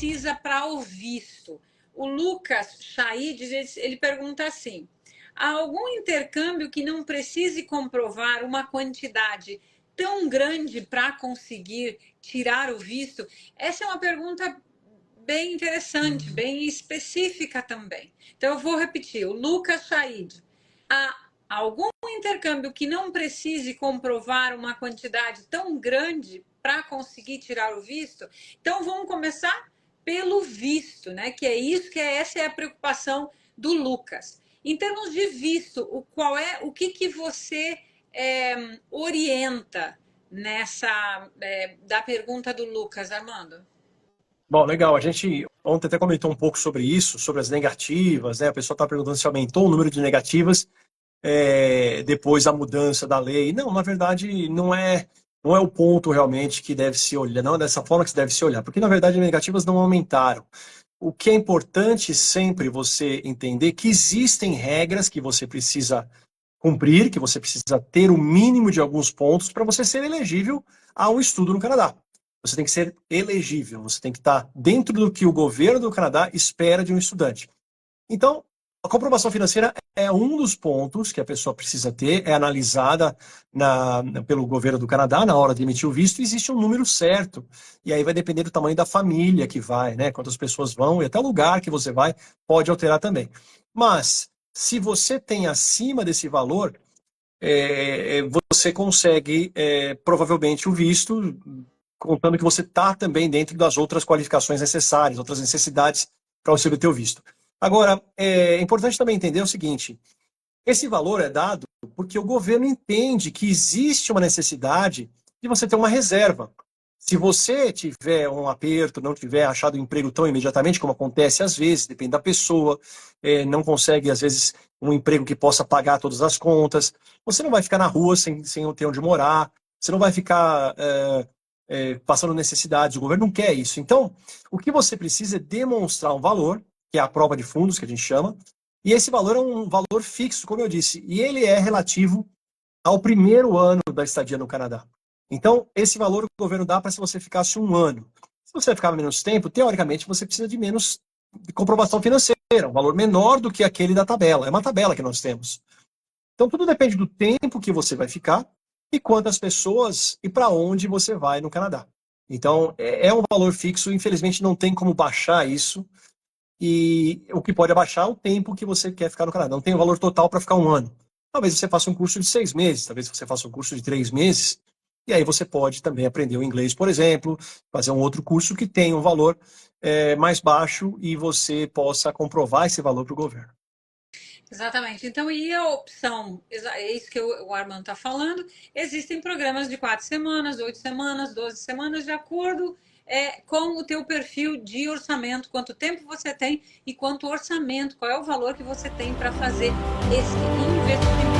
precisa para o visto? O Lucas Chaid, ele pergunta assim: há algum intercâmbio que não precise comprovar uma quantidade tão grande para conseguir tirar o visto? Essa é uma pergunta bem interessante, bem específica também. Então, eu vou repetir. O Lucas Chaid: há algum intercâmbio que não precise comprovar uma quantidade tão grande para conseguir tirar o visto? Então, vamos começar pelo visto, né? Que é isso, essa é a preocupação do Lucas. Em termos de visto, o que você orienta nessa da pergunta do Lucas, Armando? Bom, legal. A gente ontem até comentou um pouco sobre isso, sobre as negativas, né? A pessoa está perguntando se aumentou o número de negativas depois da mudança da lei. Não, na verdade, não é o ponto realmente que deve se olhar, não é dessa forma que se deve se olhar, porque na verdade as negativas não aumentaram. O que é importante sempre você entender que existem regras que você precisa cumprir, que você precisa ter o mínimo de alguns pontos para você ser elegível a um estudo no Canadá. Você tem que ser elegível, você tem que estar dentro do que o governo do Canadá espera de um estudante. Então, a comprovação financeira é um dos pontos que a pessoa precisa ter, é analisada pelo governo do Canadá na hora de emitir o visto, e existe um número certo, e aí vai depender do tamanho da família que vai, né? Quantas pessoas vão, e até o lugar que você vai pode alterar também. Mas, se você tem acima desse valor, você consegue provavelmente o visto, contando que você está também dentro das outras qualificações necessárias, outras necessidades para você obter o visto. Agora, é importante também entender o seguinte: esse valor é dado porque o governo entende que existe uma necessidade de você ter uma reserva. Se você tiver um aperto, não tiver achado um emprego tão imediatamente, como acontece às vezes, depende da pessoa, não consegue, às vezes, um emprego que possa pagar todas as contas, você não vai ficar na rua sem ter onde morar, você não vai ficar passando necessidades, o governo não quer isso. Então, o que você precisa é demonstrar um valor, que é a prova de fundos, que a gente chama, e esse valor é um valor fixo, como eu disse, e ele é relativo ao primeiro ano da estadia no Canadá. Então, esse valor o governo dá para se você ficasse um ano. Se você ficar menos tempo, teoricamente, você precisa de menos de comprovação financeira, um valor menor do que aquele da tabela. É uma tabela que nós temos. Então, tudo depende do tempo que você vai ficar e quantas pessoas e para onde você vai no Canadá. Então, é um valor fixo, infelizmente não tem como baixar isso, e o que pode abaixar é o tempo que você quer ficar no Canadá. Não tem o valor total para ficar um ano. Talvez você faça um curso de 6 meses, talvez você faça um curso de 3 meses, e aí você pode também aprender o inglês, por exemplo, fazer um outro curso que tenha um valor mais baixo e você possa comprovar esse valor para o governo. Exatamente. Então, e a opção, é isso que o Armando está falando, existem programas de 4 semanas, 8 semanas, 12 semanas, de acordo com o teu perfil de orçamento, quanto tempo você tem e quanto orçamento, qual é o valor que você tem para fazer esse investimento.